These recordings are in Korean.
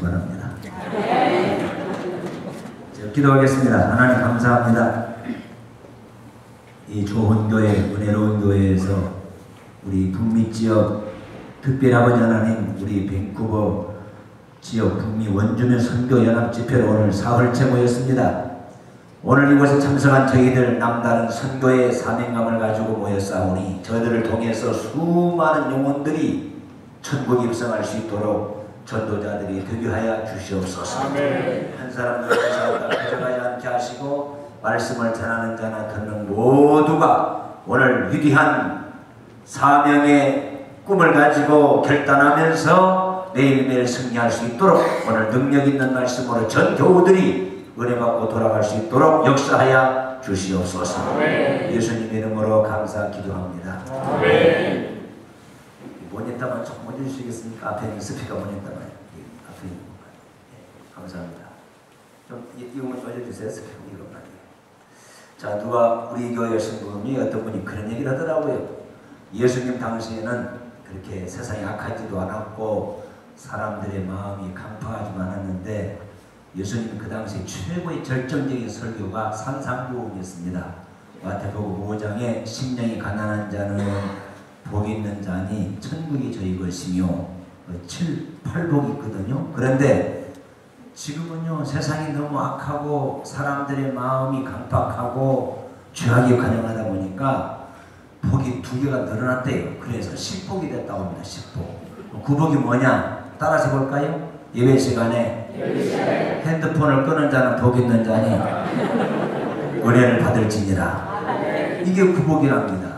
바랍니다. 기도하겠습니다. 하나님 감사합니다. 이 좋은 교회, 은혜로운 교회에서 우리 북미 지역 특별히 아버지 하나님 우리 밴쿠버 지역 북미 원주민 선교 연합 집회로 오늘 사흘째 모였습니다. 오늘 이곳에 참석한 저희들 남다른 선교의 사명감을 가지고 모였사오니 저희들을 통해서 수많은 영혼들이 천국 입성할 수 있도록 전도자들이 되게 하여 주시옵소서. 아멘. 한 사람도 가져가지 않게 하시고 말씀을 전하는 자나 듣는 모두가 오늘 위대한 사명의 꿈을 가지고 결단하면서 매일매일 승리할 수 있도록 오늘 능력 있는 말씀으로 전 교우들이 은혜 받고 돌아갈 수 있도록 역사하여 주시옵소서. 아멘. 예수님 이름으로 감사 기도합니다. 아멘. 모니터만 조금 해주시겠습니까? 앞에 있는 스피커 모니터만 앞에 있는 것만. 네, 감사합니다. 좀 이거만 좀 해주세요. 스피커 이것만. 자, 누가 우리 교회 신부님이 어떤 분이 그런 얘기를 하더라고요. 예수님 당시에는 그렇게 세상이 악하지도 않았고 사람들의 마음이 강팍하지도 않았는데 예수님 그 당시 최고의 절정적인 설교가 산상보험이었습니다. 마태복음 5장에 심령이 가난한 자는 복이 있는 자니 천국이 저희 것이며 7, 8복이 있거든요. 그런데 지금은요 세상이 너무 악하고 사람들의 마음이 강팍하고 죄악이 관영하다 보니까 복이 2개가 늘어났대요. 그래서 10복이 됐다고 합니다. 10복. 9복이 뭐냐? 따라서 볼까요? 예배 시간에 핸드폰을 끄는 자는 복 있는 자니 은혜를 받을지니라. 이게 9복이랍니다.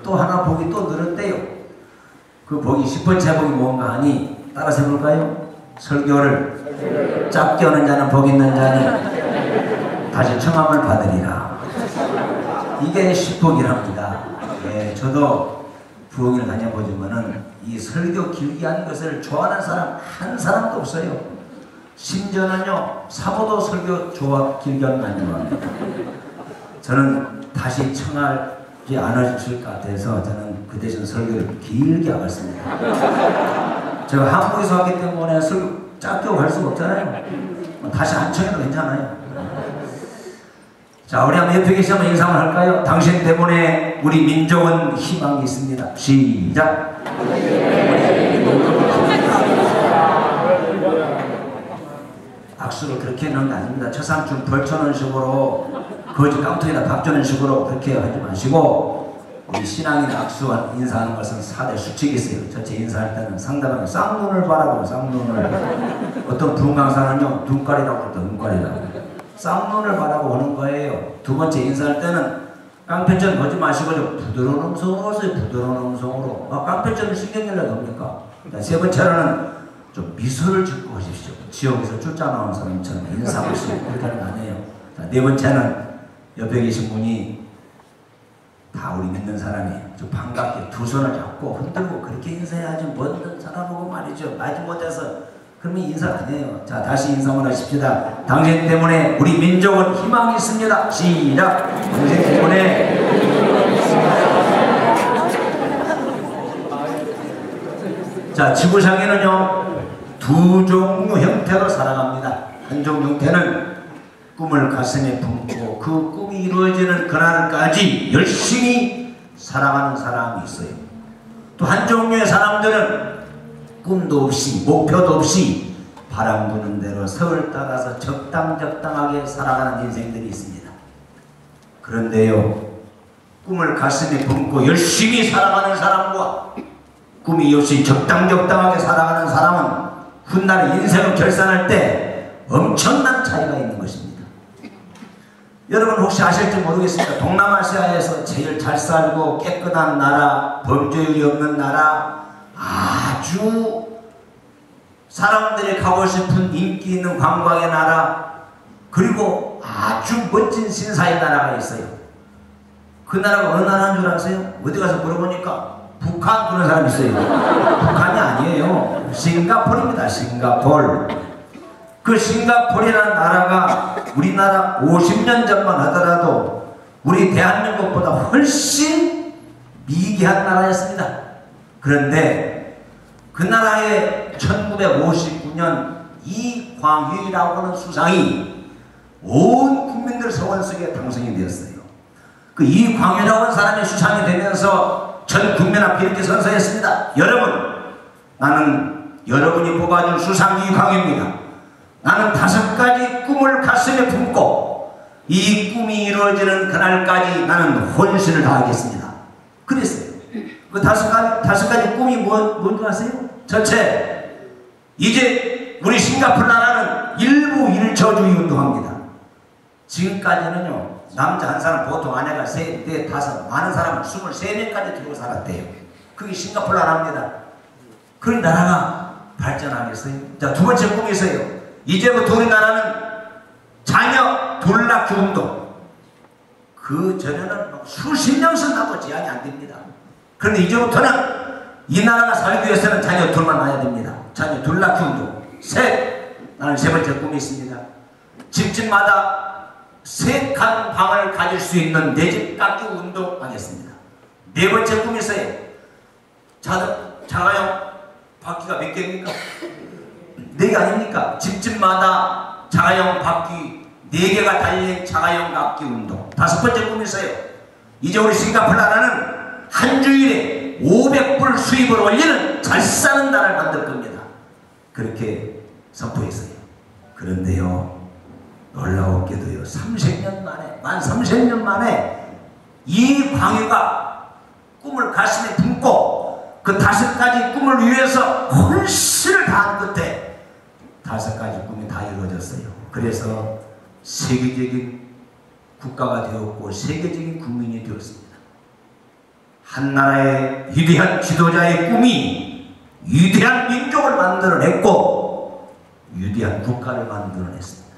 또 하나 복이 또 늘었대요. 그 복이 10번째 복이 뭔가 하니 따라서 해볼까요? 설교를 짧게 하는 자는 복 있는 자니 다시 청함을 받으리라. 이게 10복이랍니다. 예, 저도 부흥회를 다녀보지만은 이 설교 길게 하는 것을 좋아하는 사람 한 사람도 없어요. 심지어는요 사모도 설교 길게 하는 거 아니랍니다. 저는 다시 청하지 않으실 것 같아서 저는 그 대신 설교를 길게 하겠습니다. 제가 한국에서 왔기 때문에 설교 짧게 할 수가 없잖아요. 다시 안 청해도 괜찮아요. 자, 우리 한번 옆에 계시면 인사를 할까요? 당신 때문에 우리 민족은 희망이 있습니다. 시작! 악수를 그렇게 하는 게 아닙니다. 처상춤 벌초는 식으로 거지 깡통에다 밥 주는 식으로 그렇게 하지 마시고 우리 신앙인 악수 인사하는 것은 4대 수칙이 있어요. 첫째 인사할 때는 상대방의 쌍눈을 바라보고 쌍눈을 어떤 부흥 강사는요 눈깔이라고 그러다 눈깔이라고 쌍눈을 바라보고 오는 거예요. 두 번째 인사할 때는 깡패처럼 보지 마시고 좀 부드러운 음성으로 오세요. 부드러운 음성으로. 깡패처럼 신경 연락이 옵니까? 세 번째로는 좀 미소를 짓고 하십시오. 지옥에서 쫓아 나온 사람처럼 인사하시고 그렇게 하는 거 아니에요. 자, 네 번째는 옆에 계신 분이 다 우리 믿는 사람이 좀 반갑게 두 손을 잡고 흔들고 그렇게 인사해야지 먼 사람하고 말이죠. 마지 못해서 그러면 인사가 아니에요. 자, 다시 인사만 하십시다. 당신 때문에 우리 민족은 희망이 있습니다. 시작! 당신 때문에 자, 지구상에는요 두 종류 형태로 살아갑니다. 한 종류 형태는 꿈을 가슴에 품고 그 꿈이 이루어지는 그날까지 열심히 살아가는 사람이 있어요. 또 한 종류의 사람들은 꿈도 없이 목표도 없이 바람 부는 대로 서울 따라서 적당하게 살아가는 인생들이 있습니다. 그런데요 꿈을 가슴에 품고 열심히 살아가는 사람과 꿈이 없이 적당하게 살아가는 사람은 훗날 인생을 결산할 때 엄청난 차이가 있는 것입니다. 여러분 혹시 아실지 모르겠습니다. 동남아시아에서 제일 잘 살고 깨끗한 나라, 범죄율이 없는 나라, 아주 사람들이 가고 싶은 인기 있는 관광의 나라, 그리고 아주 멋진 신사의 나라가 있어요. 그 나라가 어느 나라인 줄 아세요? 어디 가서 물어보니까 북한 그런 사람이 있어요. 북한이 아니에요. 싱가포르입니다. 싱가포르. 그 싱가포르라는 나라가 우리나라 50년 전만 하더라도 우리 대한민국보다 훨씬 미개한 나라였습니다. 그런데 그 나라에 1959년 이광유라고 하는 수상이 온 국민들 서원 속에 당선이 되었어요. 그 이광유라고 하는 사람이 수상이 되면서 전 국민 앞에 이렇게 선서했습니다. 여러분, 나는 여러분이 뽑아준 수상 이광유입니다. 나는 5가지 꿈을 가슴에 품고 이 꿈이 이루어지는 그날까지 나는 혼신을 다하겠습니다. 그랬어요. 그 5가지 꿈이 뭔지 아세요? 첫째, 이제 우리 싱가포르 나라는 일부 일처주의 운동합니다. 지금까지는요, 남자 한 사람 보통 아내가 3, 4, 5, 많은 사람은 23명까지 들고 살았대요. 그게 싱가포르 나라입니다. 그 나라가 발전하겠어요? 자, 2번째 꿈이 있어요. 이제부터 우리나라는 자녀 둘 낳기 운동. 그 전에는 수십 명씩 낳고 제한이 안 됩니다. 그런데 이제부터는 이 나라가 살기 위해서는 자녀 둘만 낳아야 됩니다. 자녀 둘 낳기 운동. 셋, 나는 3번째 꿈이 있습니다. 집집마다 3칸 방을 가질 수 있는 내 집 깎기 운동 하겠습니다. 4번째 꿈이 있어요. 자가용 바퀴가 몇 개입니까? 4개 아닙니까? 집집마다 자가용 바퀴 4개가 달린 자가용 깎기 운동. 5번째 꿈이 있어요. 이제 우리 싱가포르 나라는 한 주일에 500불 수입을 올리는 잘 사는 나라를 만들 겁니다. 그렇게 선포했어요. 그런데요, 놀라웠게도요, 30년 만에, 만 30년 만에 이 광유가 꿈을 가슴에 품고 그 5가지 꿈을 위해서 혼신을 다한 끝에 5가지 꿈이 다 이루어졌어요. 그래서 세계적인 국가가 되었고 세계적인 국민이 되었습니다. 한 나라의 위대한 지도자의 꿈이 위대한 민족을 만들어냈고 위대한 국가를 만들어냈습니다.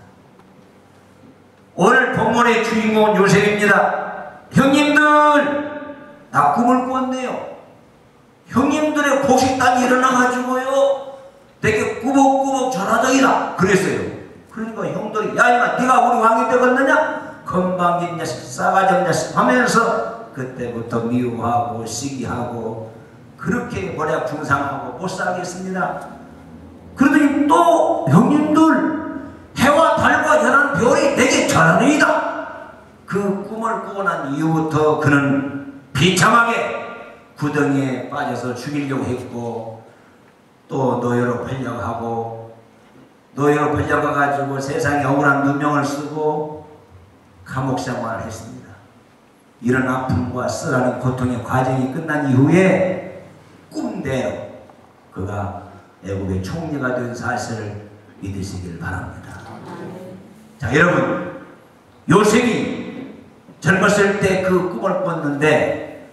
오늘 본문의 주인공은 요셉입니다. 형님들, 나 꿈을 꾸었네요. 형님들의 곡식단이 일어나가지고요, 되게 꾸벅꾸벅 전화더이라 그랬어요. 그러니까 형들이, 야 임마, 네가 우리 왕이 되겠느냐? 건방진 자식, 싸가지 없는 자식 하면서 그때부터 미워하고 시기하고 그렇게 머리가 풍상하고 못 살겠습니다. 그러더니 또 형님들, 해와 달과 연한 별이 내게 전하느이다. 그 꿈을 꾸고 난 이후부터 그는 비참하게 구덩이에 빠져서 죽이려고 했고, 또 노예로 팔려가고, 노예로 팔려가가지고 세상에 억울한 누명을 쓰고 감옥 생활을 했습니다. 이런 아픔과 쓰라는 고통의 과정이 끝난 이후에 꿈대로 그가 애국의 총리가 된 사실을 믿으시길 바랍니다. 자, 여러분, 요셉이 젊었을 때 그 꿈을 꿨는데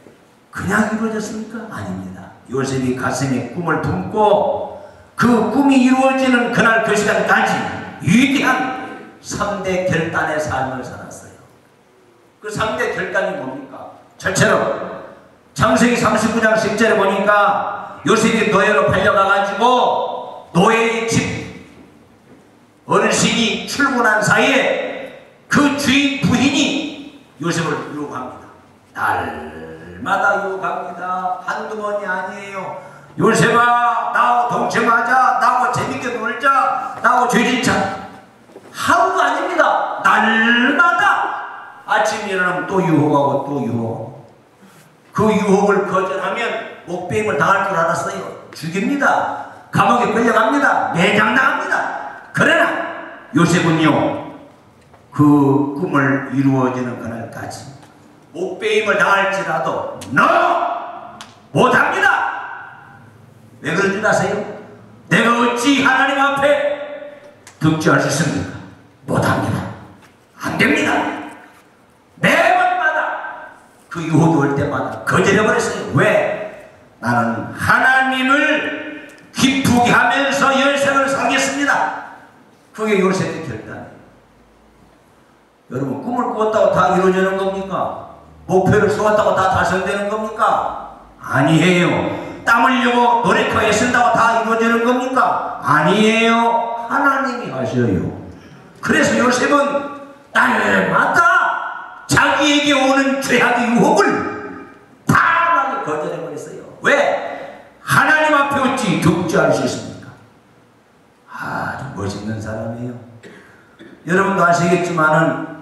그냥 이루어졌습니까? 아닙니다. 요셉이 가슴에 꿈을 품고 그 꿈이 이루어지는 그날 그 시간까지 위대한 3대 결단의 삶을 살았어요. 그 3대 결단이 뭡니까? 첫째로 창세기 39장 10절에 보니까 요셉이 노예로 팔려가가지고 노예의 집 어르신이 출근한 사이에 그 주인 부인이 요셉을 유혹합니다. 날마다 유혹합니다. 한두 번이 아니에요. 요셉아, 나하고 동침하자, 나하고 재밌게 놀자, 나하고 죄짓자. 하루가 아닙니다. 날마다 아침에 일어나면 또 유혹하고 또 유혹하고. 그 유혹을 거절하면 목배임을 당할 줄 알았어요. 죽입니다. 감옥에 끌려갑니다. 매장당합니다. 그러나 요셉은요, 그 꿈을 이루어지는 그날까지 목배임을 당할지라도 못합니다. 왜 그런 줄 아세요? 내가 어찌 하나님 앞에 득죄할 수 있습니까? 못합니다. 안됩니다. 매번마다 그 유혹이 올 때마다 거절해버렸어요. 왜? 나는 하나님을 기쁘게 하면서 열생을 살겠습니다. 그게 요셉의 결단이에요. 여러분, 꿈을 꾸었다고 다 이루어지는 겁니까? 목표를 세웠다고 다 달성되는 겁니까? 아니에요. 땀 흘리고 노력하고 애쓴다고 다 이루어지는 겁니까? 아니에요. 하나님이 하셔요. 그래서 요셉은 날마다 자기에게 오는 죄악의 유혹을 다하게 거절해버렸어요. 왜? 하나님 앞에 어찌 득죄할 수 있습니까? 아주 사람이에요. 여러분도 아시겠지만은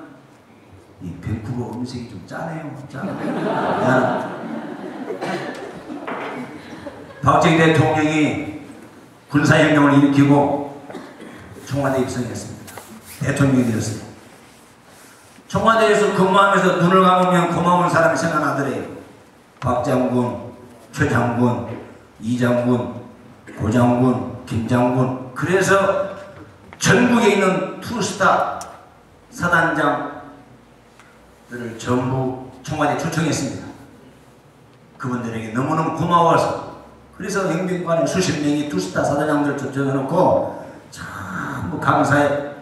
이 밴쿠버 음식이 좀 짜네요. 박정희 대통령이 군사혁명을 일으키고 청와대에 입성했습니다. 대통령이 되었습니다. 청와대에서 근무하면서 눈을 감으면 고마운 사람이 생각나더래요. 박 장군, 최 장군, 이 장군, 고 장군, 김 장군. 그래서 전국에 있는 투스타 사단장들을 전부 청와대에 초청했습니다. 그분들에게 너무너무 고마워서. 그래서 영빈관에 수십 명이 투스타 사단장들 초청해놓고 전부 감사의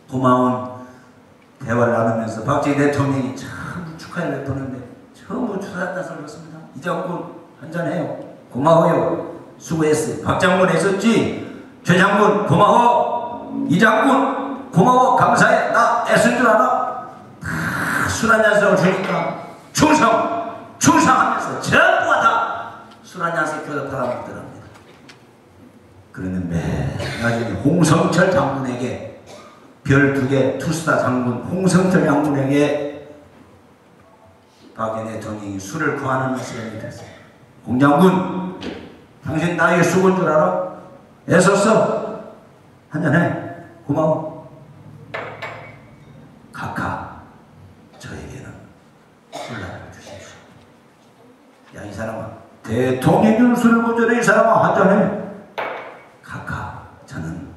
고마운 대화를 나누면서 박정희 대통령이 참 축하를 베푸는데 전부 추사단사를 받습니다. 이 장군 한잔해요. 고마워요. 수고했어요. 박 장군 애썼지? 최 장군 고마워. 이 장군 고마워. 감사해. 나 애쓴 줄 알아? 다 술 한잔석을 주니까 충성하면서 전부가 다 술 한잔씩 껴서 팔아먹더랍니다. 그러는데 나중에 홍성철 장군에게 별 2개 투스타 장군 홍성철 장군에게 박정희 대통령이 술을 구하는 시간이 됐어요. 홍 장군, 당신 나에게 수고인 줄 알아? 애썼어. 한잔해. 고마워. 각하, 저에게는 술을 주십시오. 야, 이 사람아, 대통령이 주는 술을 모자래. 이 사람아, 한잔해. 각하, 저는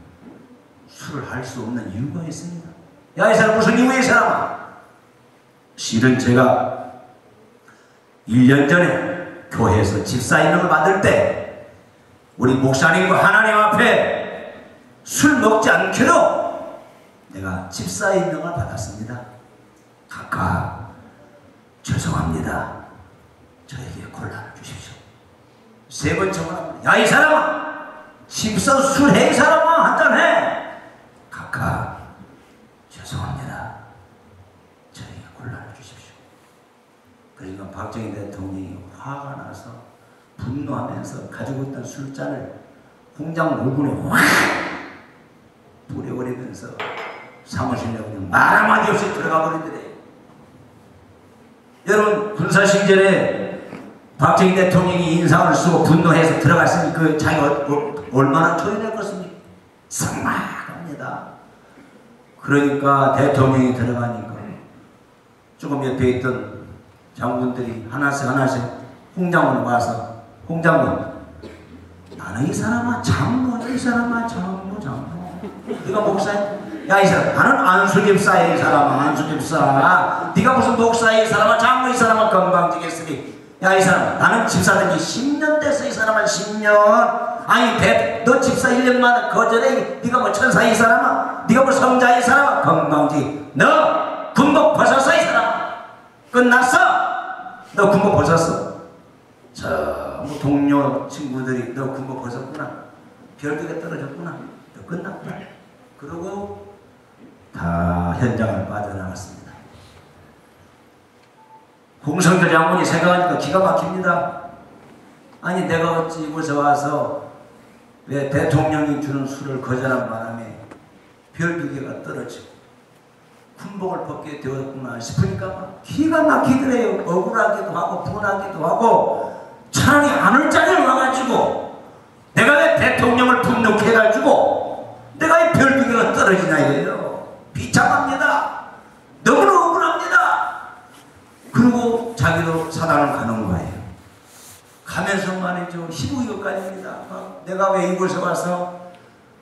술을 할 수 없는 이유가 있습니다. 야, 이 사람 무슨 이유야, 이 사람아? 실은 제가 1년 전에 교회에서 집사임명을 받을 때 우리 목사님과 하나님 앞에 술 먹지 않기로 내가 집사임명을 받았습니다. 각하, 죄송합니다. 저에게 곤란을 주십시오. 3번째 말합니다. 야, 이 사람아, 집사 술해. 이 사람아, 한잔해. 각하, 죄송합니다. 저에게 곤란을 주십시오. 그러니까 박정희 대통령이 화가 나서 분노하면서 가지고 있던 술잔을 홍장 오군에 확 뿌려버리면서 사무실에 그냥 말 한마디 없이 들어가 버리더래요. 여러분, 군사신전에 박정희 대통령이 인상을 쓰고 분노해서 들어갔으니 그 자기가 얼마나 토해낼 것입니까? 삭막합니다. 그러니까 대통령이 들어가니까 조금 옆에 있던 장군들이 하나씩 홍장군에 와서, 홍장군, 나는 이 사람아 장로, 이 사람아 장로. 네가 목사야? 야, 이 사람, 나는 안수집사야. 이 사람아 안수집사. 네가 무슨 목사야? 이 사람아 장로. 이 사람아 건방지겠으니. 야, 이 사람, 나는 집사된 지 10년 됐어. 이 사람아 10년. 아니, 너 집사 1년만 거절해. 네가 뭐 천사야? 이 사람아. 네가 뭐 성자야? 이 사람아 건방지. 너 군복 벗었어? 이 사람아. 끝났어. 너 군복 벗었어. 뭐 동료 친구들이 너 군복 벗었구나. 별두개 떨어졌구나. 너 끝났구나. 그러고 다 현장을 빠져나갔습니다. 홍성철 장군이 생각하니까 기가 막힙니다. 아니, 내가 어찌 이곳에 와서 왜 대통령이 주는 술을 거절한 바람에 별 2개가 떨어지고 군복을 벗게 되었구나 싶으니까 기가 막히더래요. 억울하기도 하고 분하기도 하고 차라리 안을 짜려 와가지고 내가 왜 대통령을 분노케 해가지고 내가 이 별 2개가 떨어지나 이거예요. 비참합니다. 너무나 억울합니다. 그리고 자기도 사당을 가는 거예요. 가면서 말이죠. 희부욕까지입니다. 내가 왜 이곳에 와서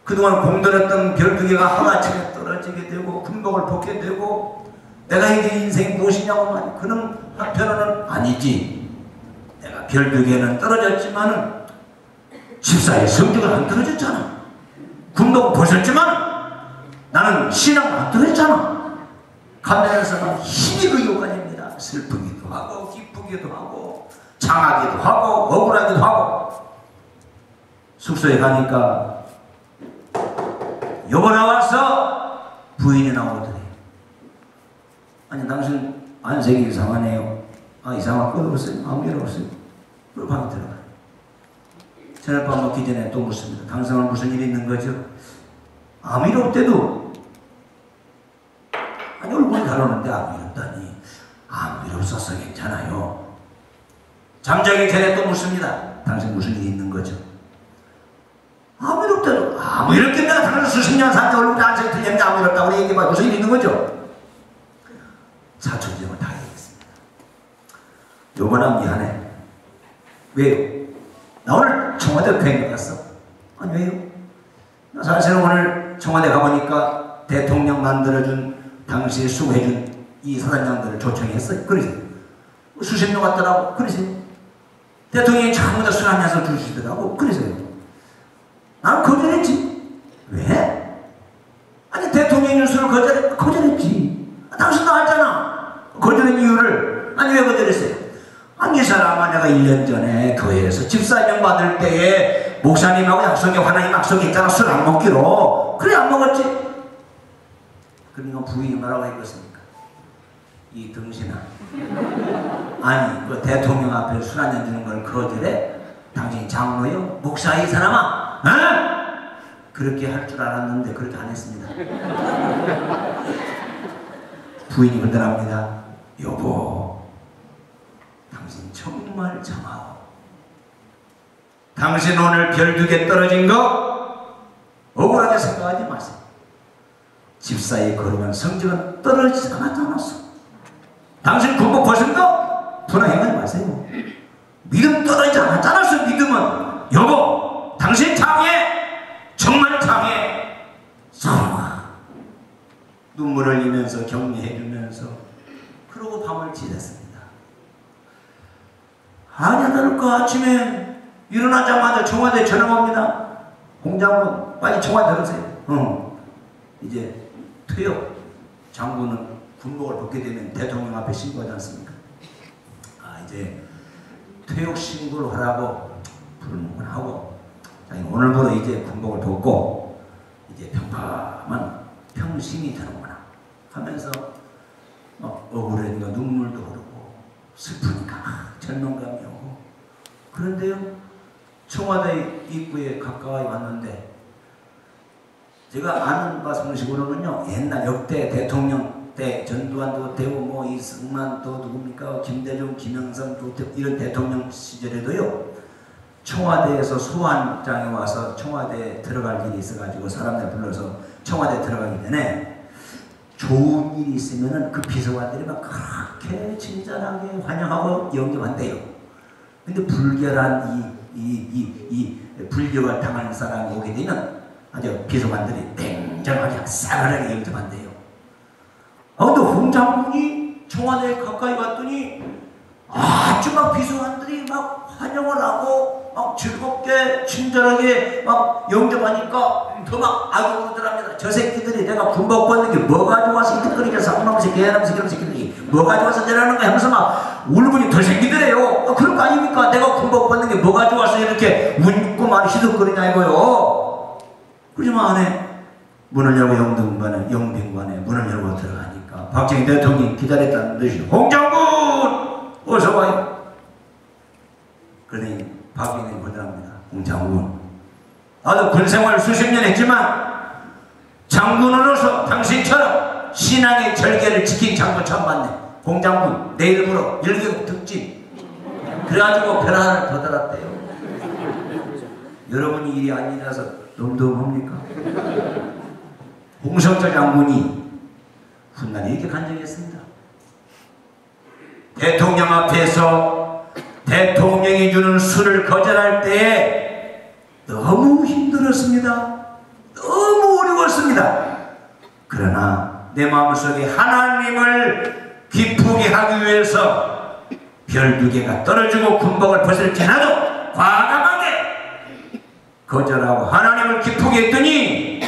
그동안 공들였던 별 2개가 하루아침에 떨어지게 되고 군복을 벗게 되고 내가 이게 인생이 무엇이냐고 말이야. 그런 한편으로는 아니지. 내가 별 2개는 떨어졌지만은 집사의 성적은 안 떨어졌잖아. 군복을 벗었지만 나는 신앙 안 떨어졌잖아. 가면서 희부욕까지입니다. 슬프기도 하고 기쁘기도 하고 장하기도 하고 억울하기도 하고. 숙소에 가니까 여보 나와서 부인이 나오더래. 아니, 당신 안색이 이상하네요. 아, 이상할 것 없어요. 아무 일 없어요. 그리고 방에 들어가요. 저녁밥 먹기 전에 또 묻습니다. 당신은 무슨 일이 있는 거죠? 아무 일 없대도 다루는데 아무 일 없다니. 아무 일 없어서 괜찮아요. 잠자기 전에 또 묻습니다. 당신 무슨 일이 있는 거죠? 아무 일 없다고. 아무 일 없겠네. 당신 수십 년 산지 얼굴에 앉아서 틀렸는데 아무 일 없다고 우리 얘기해봐. 무슨 일 있는 거죠? 사촌지정을 다 얘기했습니다. 요번에 미안해. 왜요? 나 오늘 청와대 괜히 갔어. 아니 왜요? 나 사실은 오늘 청와대 가보니까 대통령 만들어준 당시에 수고해준 이 사단장들을 초청했어요. 그러세요. 수십 명 왔더라고. 그러세요. 대통령이 전부 다 술 한잔서 주시더라고. 그러세요. 나는 거절했지. 왜? 아니 대통령이 술을 거절했지. 당신도 알잖아. 거절한 이유를. 아니 왜 거절했어요? 아니 이 사람아 내가 1년 전에 교회에서 집사명 받을 때에 목사님하고 약속이 하나님 약속이 있잖아. 술 안 먹기로. 그래 안 먹었지. 그러니까 부인이 뭐라고 했겠습니까? 이 등신아. 아니 그 대통령 앞에 술 한잔 주는 걸 거절해? 당신이 장로요? 목사 이 사람아? 어? 그렇게 할 줄 알았는데 그렇게 안 했습니다. 부인이 그러더랍니다. 여보 당신 정말 참하오. 당신 오늘 별 2개 떨어진 거 억울하게 생각하지 마세요. 집사의 거룩한 성적은 떨어지지 않았어. 당신 군복 벗은 거 분하행하지 마세요. 믿음 떨어지지 않았잖아. 믿음은 여보 당신 장해. 정말 장해. 서로가 눈물을 흘리면서 격려해주면서 그러고 밤을 지냈습니다. 아니야 그 아침에 일어나자마자 청와대 전화 옵니다. 공장은 빨리 청와대 들으세요. 이제 퇴역 장군은 군복을 벗게 되면 대통령 앞에 신고하지 않습니까? 아 이제 퇴역 신고를 하라고 부르는구나 하고 오늘부터 이제 군복을 벗고 이제 평범한 평신이 되는구나 하면서 막 억울하니까 눈물도 흐르고 슬프니까 절망감이 오고. 그런데요 청와대 입구에 가까이 왔는데 제가 아는 바 상식으로는요 옛날 역대 대통령 때 전두환도 되고 뭐 이승만 또 누굽니까 김대중 김영삼 또 이런 대통령 시절에도요 청와대에서 소환장에 와서 청와대에 들어갈 일이 있어가지고 사람들 불러서 청와대 들어가기 전에 좋은 일이 있으면은 그 비서관들이 막 그렇게 친절하게 환영하고 영접한대요. 근데 불결한 이 불교가 당하는 사람이 오게 되면 아주 비서관들이 냉정하게 싸늘하게 영접한대요. 근데 홍 장군이 청와대에 가까이 갔더니 아주 막 비서관들이 막 환영을 하고 막 즐겁게 친절하게 막 영접하니까 더 막 악용하더랍니다. 저 새끼들이 내가 군복 벗는 게 뭐 가져와서 이때거리게 상놈 새끼 개놈 새끼 이런 새끼들이 뭐 가져와서 내라는 거야 하면서 막 울분이 더 생기더래요. 그런 거 아닙니까? 내가 군복 벗는 게 뭐 가져와서 이렇게 웃고 막 희덕거리냐 이거요. 그러지만 안에 문을 열고 영빈관에 문을 열고 들어가니까 박정희 대통령이 기다렸다는 듯이 홍 장군 어서 와요. 그러니 박정희는 보더랍니다. 홍 장군 나도 군생활 수십 년 했지만 장군으로서 당신처럼 신앙의 절개를 지킨 장군 처음 봤네. 홍 장군 내일부로 1개국 특진 그래가지고 별 하나를 더 달았대요. 여러분이 일이 아니라서 덤덤합니까? 홍석철 장군이 훗날 이렇게 간증했습니다. 대통령 앞에서 대통령이 주는 술을 거절할 때에 너무 힘들었습니다. 너무 어려웠습니다. 그러나 내 마음속에 하나님을 기쁘게 하기 위해서 별 2개가 떨어지고 군복을 벗을지라도 과감하게 거절하고 하나님을 기쁘게 했더니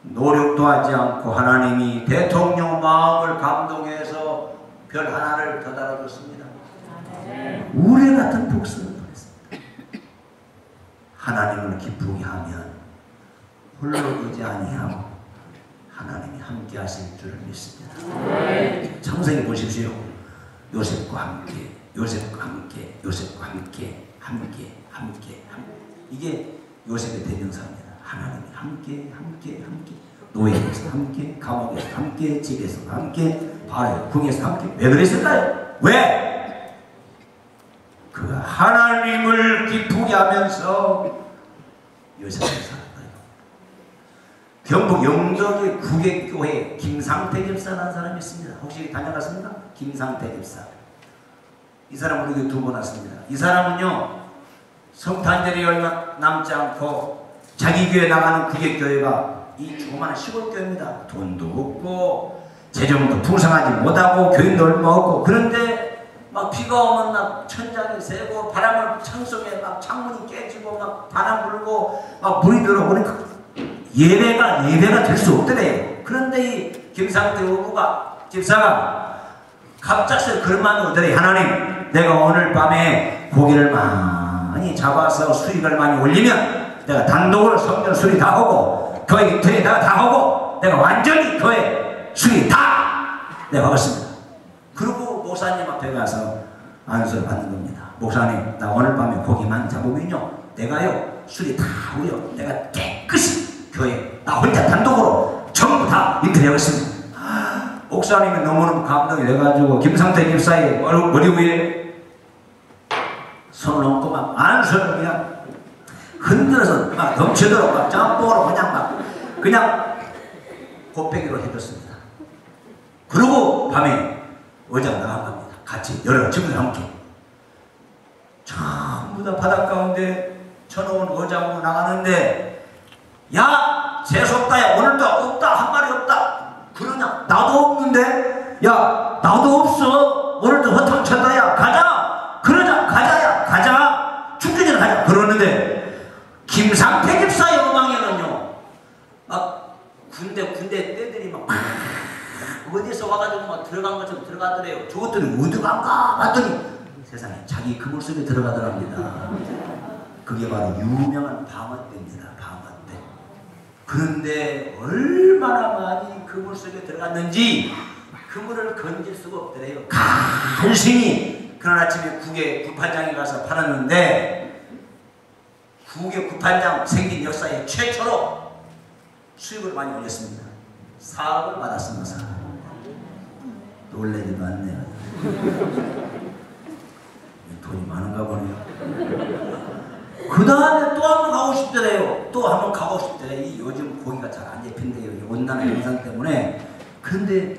노력도 하지 않고 하나님이 대통령 마음을 감동해서 별 하나를 더 달아줬습니다. 우레 같은 복수를 보냈습니다. 하나님을 기쁘게 하면 홀로 의지 아니하고 하나님이 함께 하실 줄을 믿습니다. 창세기 보십시오. 요셉과 함께 요셉과 함께 요셉과 함께 이게 요셉의 대명사입니다. 하나님이 함께 노예에서 함께, 감옥에서 함께, 집에서 함께, 바로 궁에서 함께. 왜 그랬을까요? 왜? 그 하나님을 기쁘게 하면서 요셉을 살았어요. 경북 영덕의 국외교회 김상태 집사라는 사람이 있습니다. 혹시 다녀갔습니까? 김상태 집사. 이 사람은 우리 두 번 왔습니다. 이 사람은요, 성탄절이 얼마 남지 않고 자기 교회 나가는 국외교회가 이 조그마한 시골교회입니다. 돈도 없고 재정도 풍성하지 못하고 교인도 얼마 없고, 그런데 막 비가 오면 막 천장이 새고 바람을 창속에 막 창문이 깨지고 막 바람 불고 막 물이 들어오니까 예배가 될 수 없더래요. 그런데 이 김상태 후보가 집사가 갑작스레 그런 마음이 오더래. 하나님, 내가 오늘 밤에 고기를 많이 잡아서 수익을 많이 올리면 내가 단독으로 성전 수리 다 하고 교회 다 하고 내가 완전히 교회 수리 다 내가 하겠습니다. 그리고 목사님 앞에 가서 안수를 받는 겁니다. 목사님, 나 오늘 밤에 고기만 잡으면요, 내가요 수리 다 하고요, 내가 깨끗이 교회 나 혼자 단독으로 전부 다 인터뷰하겠습니다. 목사님이 너무너무 감동이 돼가지고 김상태 집사의 머리 위에 손을 얹고 막 안수를 그냥 흔들어서 막 넘치도록 막 짬뽕으로 그냥 곱빼기로 해줬습니다. 그리고 밤에 어장 나간 겁니다. 같이 여러 친구들 함께 전부 다 바닷 가운데 쳐놓은 어장으로 나가는데, 야 재수없다, 야 오늘도 없다, 한 마리 없다. 그러냐? 나도 없는데? 야 나도 없어, 오늘도 허탕쳤다, 야 가자, 그러자, 가자야, 가자, 죽기 전에 가자. 그러는데 김상태 집사의 음악에는요, 막 군대 떼들이 막 어디서 와가지고 막 들어간 것처럼 들어가더래요. 저것들이 어디 간가 봤더니 세상에 자기 그물 속에 들어가더랍니다. 그게 바로 유명한 방언대입니다. 방언대. 그런데 얼마나 많이 그물 속에 들어갔는지 그물을 건질 수가 없더래요. 간신히. 그런 아침에 국의 구판장에 가서 팔았는데, 국의 구판장 생긴 역사에 최초로 수익을 많이 올렸습니다. 사업을 받았습니다. 놀래지도 않네요. 돈이 많은가 보네요. 그 다음에 또 한 번 가고 싶더래요. 또 한 번 가고 싶더래요. 이 요즘 고기가 잘 안 잡힌대요. 이 온난화 현상 때문에. 그런데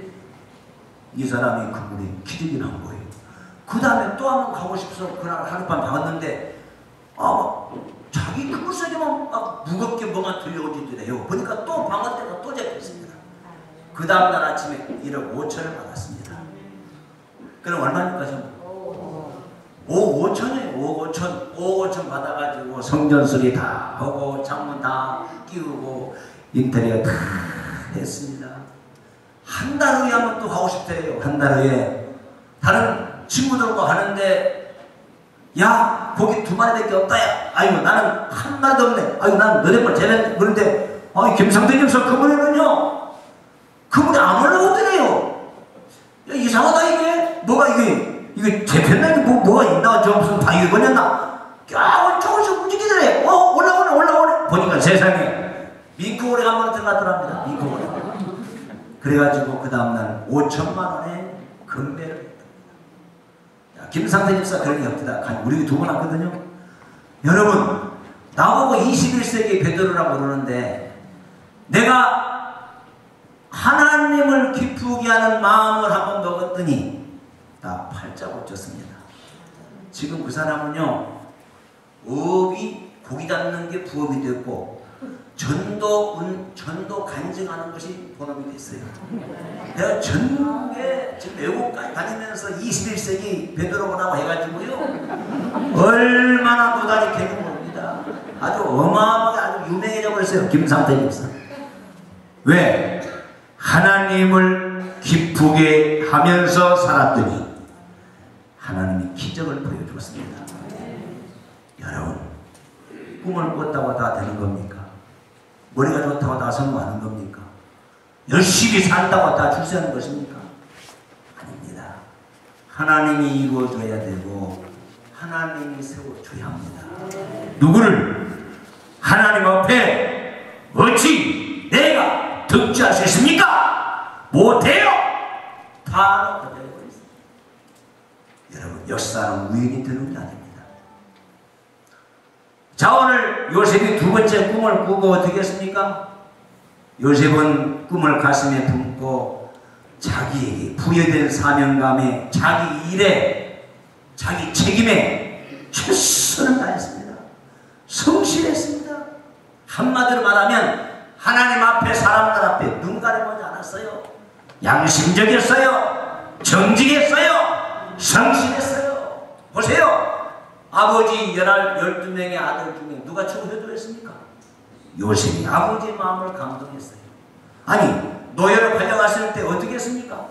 이 사람이 그물이 기득이 난 거예요. 그 다음에 또 한 번 가고 싶어서 그날 하룻밤 박았는데, 자기 그물 속에만 막 무겁게 뭐가 들려오지더래요. 보니까 또 방언대가 또 잡혔습니다. 그 다음날 아침에 1억 5천을 받았습니다. 그럼 얼마입니까? 5억 5천이에요. 5억 5천 받아가지고 성전 수리 다 하고 창문 다 끼우고 인테리어 다 했습니다. 한 달 후에 하면 또 가고 싶대요. 한 달 후에 다른 친구들과 하는데, 야 고기 2마리밖에 없다, 야 아이고 나는 한 마리도 없네, 아이고 나는 너네 걸 재냈네. 그런데 김상태 집사 그물에는요 그물이 안 올라오더래요. 야 이상하다, 이게 뭐가 이게 재편나, 뭐가 있나, 저 무슨 바위를 걸렸나, 조금씩 움직이더래. 올라오네. 보니까 세상에 민크홀에 한 번 들어가더랍니다. 민크홀에. 그래가지고 그 다음날 5천만 원에 금배를 했답니다. 김상태 집사 그런 게 없다. 우리 2번 왔거든요. 여러분, 나보고 21세기 베드로라고 그러는데, 내가 하나님을 기쁘게 하는 마음을 한번 먹었더니 다 팔자 고쳤습니다. 지금 그 사람은요, 업이 고기 잡는 게 부업이 됐고, 전도 간증하는 것이 본업이 됐어요. 내가 전국에 지금 외국까지 다니면서 21세기 베드로라고 해가지고요, 얼마나 도다리 캐는 겁니다. 아주 어마어마하게 아주 유명해져 버렸어요. 김상태 집사. 왜? 하나님을 기쁘게 하면서 살았더니 하나님이 기적을 보여주었습니다. 여러분, 꿈을 꿨다고 다 되는 겁니까? 머리가 좋다고 다 성공하는 겁니까? 열심히 산다고 다 출세하는 것입니까? 아닙니다. 하나님이 이루어줘야 되고 하나님이 세워줘야 합니다. 누구를? 하나님 앞에 어찌 내가 못해요. 다 건져버렸어요. 여러분, 역사는 우연히 드는 게 아닙니다. 자, 오늘 요셉이 두 번째 꿈을 꾸고 어떻게 했습니까? 요셉은 꿈을 가슴에 품고 자기에게 부여된 사명감에, 자기 일에, 자기 책임에 최선을 다했습니다. 성실했습니다. 한마디로 말하면 하나님 앞에, 사람들 앞에 눈 가려보지 않았어요. 양심적이었어요. 정직했어요. 성실했어요. 보세요. 아버지 12명의 아들 중에 누가 최고효도를 했습니까? 요셉이 아버지의 마음을 감동했어요. 아니, 노예로 팔려갔을 때 어떻게 했습니까?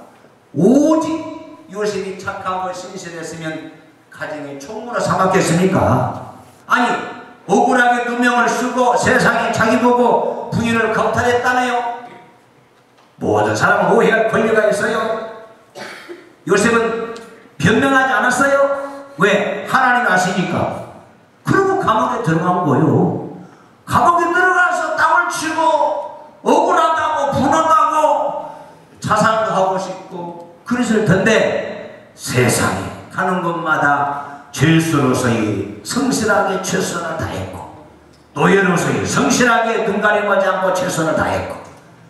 오직 요셉이 착하고 신실했으면 가정의 총무로 삼았겠습니까? 아니, 억울하게 누명을 쓰고 세상에 자기 보고 부인을 겁탈했다네요. 모든 사람은 오해할 권리가 있어요. 요셉은 변명하지 않았어요. 왜? 하나님 아시니까. 그리고 감옥에 들어간 거예요. 감옥에 들어가서 땅을 치고 억울하다고 분하다고 자살도 하고 싶고 그랬을 텐데 세상에 가는 곳마다 죄수로서의 성실하게 최선을 다했고 노예로서의 성실하게 눈 가림하지 않고 최선을 다했고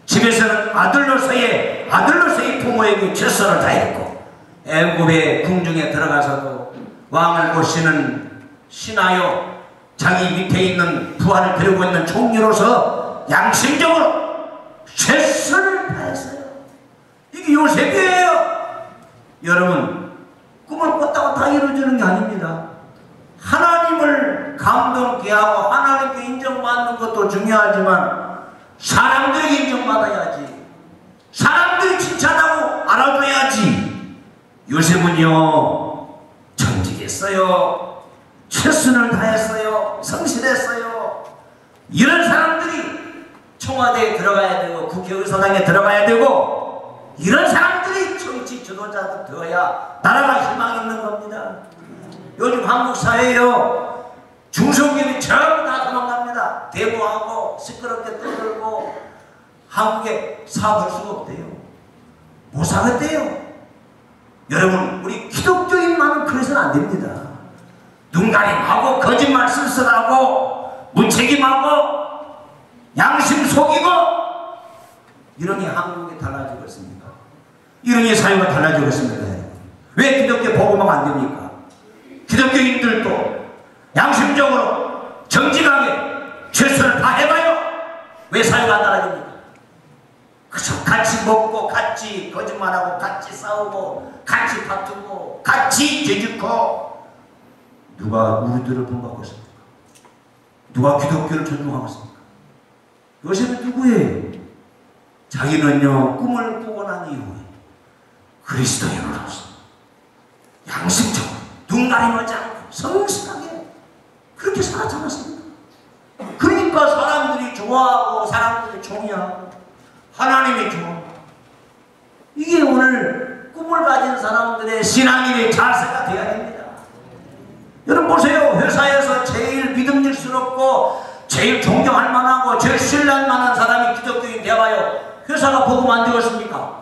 집에서는 아들로서의 부모에게 최선을 다했고 애굽의 궁중에 들어가서도 왕을 모시는 신하요 자기 밑에 있는 부하를 데리고 있는 총리로서 양심적으로 최선을 다했어요. 이게 요셉이에요. 여러분, 꿈을 꿨다고 다 이루어지는 게 아닙니다. 하나님을 감동케 하고 하나님께 인정받는 것도 중요하지만 사람들에게 인정받아야지. 사람들이 칭찬하고 알아줘야지. 요셉은요 정직했어요. 최선을 다했어요. 성실했어요. 이런 사람들이 청와대에 들어가야 되고 국회의사당에 들어가야 되고 이런 사람들이 정치 지도자도 되어야 나라가 희망 있는 겁니다. 요즘 한국 사회에요 중소기업이 전부 다 도망갑니다. 데모하고 시끄럽게 떠들고 한국에 사업할 수가 없대요. 못 사겠대요. 여러분, 우리 기독교인만은 그래서는 안 됩니다. 눈가림하고 거짓말 쓸쓸하고 무책임하고 양심 속이고 이러니 한국이 달라지고 있습니까? 이러니 사회가 달라지고 있습니다. 왜 기독교 복음화가 안 됩니까? 기독교인들도 양심적으로 정직하게 최선을 다해봐요. 왜 사회가 안 달라집니까? 그저 같이 먹고 같이 거짓말하고 같이 싸우고 같이 다투고 같이 죄짓고 누가 우리들을 본받고 있습니까? 누가 기독교를 존중하고 있습니까? 요셉은 누구예요? 자기는요 꿈을 꾸고 난 이후에 그리스도인으로서 양심적으로 눈 가림하지 않고 성실하게 그렇게 살았지 않았습니까? 그러니까 사람들이 좋아하고 사람들이 존경하고 하나님이 좋아하고 이게 오늘 꿈을 가진 사람들의 신앙인의 자세가 되어야 됩니다. 여러분 보세요. 회사에서 제일 믿음직스럽고 제일 존경할 만하고 제일 신뢰할 만한 사람이 기독교인 되어봐요. 회사가 복음 안 되었습니까?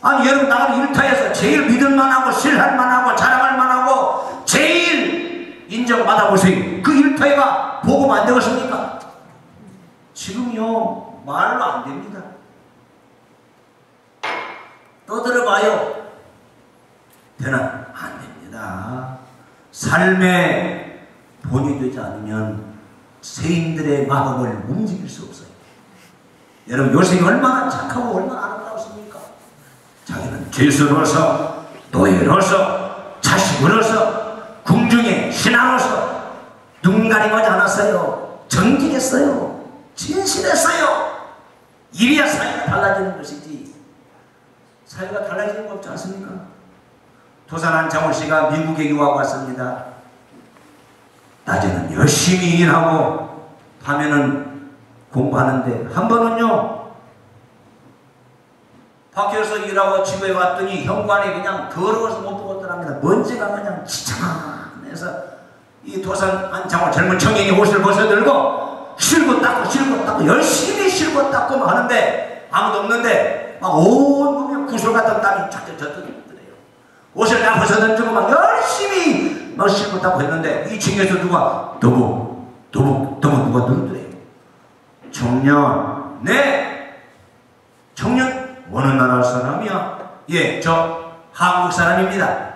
아니 여러분 나가는 일터에서 제일 믿을 만하고 신뢰할 만하고 자랑할 만하고 제일 인정받아보세요. 그 일터가 복음 안 되었습니까? 지금요 말로 안 됩니다. 또 들어봐요. 되나? 안 됩니다. 삶의 본이 되지 않으면 세인들의 마음을 움직일 수 없어요. 여러분 요셉이 얼마나 착하고 얼마나 아름다웠습니까? 자기는 죄수로서 노예로서 자식으로서 궁중의 신하로서 눈 가림하지 않았어요. 정직했어요. 진실했어요. 이래야 사회가 달라지는 것이지 사회가 달라지는 거 없지 않습니까? 도산 한창호 씨가 미국에 유학 왔습니다. 낮에는 열심히 일하고 밤에는 공부하는데 한 번은요 밖에서 일하고 집에 왔더니 현관이 그냥 더러워서 못 보겠더랍니다. 먼지가 그냥 지저분해서 이 도산 한창호 젊은 청년이 옷을 벗어들고 실고 닦고 열심히 실고 닦고 하는데 아무도 없는데 막 온몸에 구슬 같은 땀이 쫙쫙 젖더래요. 옷을 다 벗어던지고 막 열심히 막 씻고 닦고 했는데 2층에서 누가 도둑 누가 누르더래요. 청년, 네, 청년 어느 나라 사람이야? 예, 저 한국 사람입니다.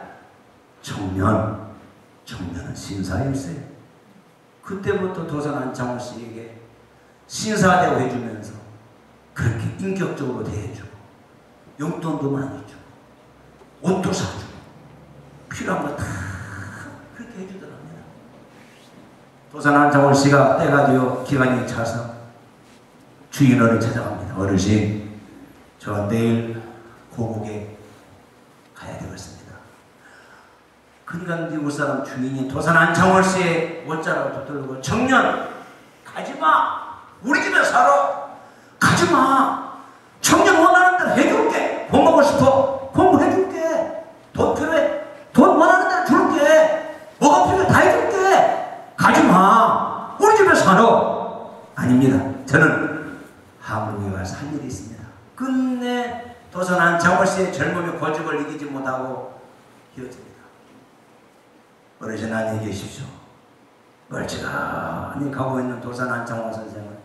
청년은 신사일세. 그때부터 도산 안창호 씨에게 신사대우 해주면서 그렇게 인격적으로 대해주고 용돈도 많이 주고 옷도 사주고 필요한 거 다 그렇게 해주더랍니다. 도산 안창호 씨가 때가 되어 기간이 차서 주인어를 찾아갑니다. 어르신, 저 내일 고국에 가야 되겠습니다. 그러니까 미국 사람 주인이 도산 안창호 씨의 옷자락을 붙들고 청년 가지마, 우리 집에 살아, 가지마, 청년 원하는 대로 해줄게, 돈 먹고 싶어 공부해줄게, 돈 필요해 돈 원하는 대로 줄게, 뭐가 필요해 다 해줄게, 가지마, 우리 집에 살아. 아닙니다. 저는 한국에 가서 할 일이 있습니다. 끝내 도산 안창호 씨의 젊음의 고집을 이기지 못하고 헤어집니다. 어르신 안녕히 계십시오. 멀찌감히 가고 있는 도산 안창호 선생을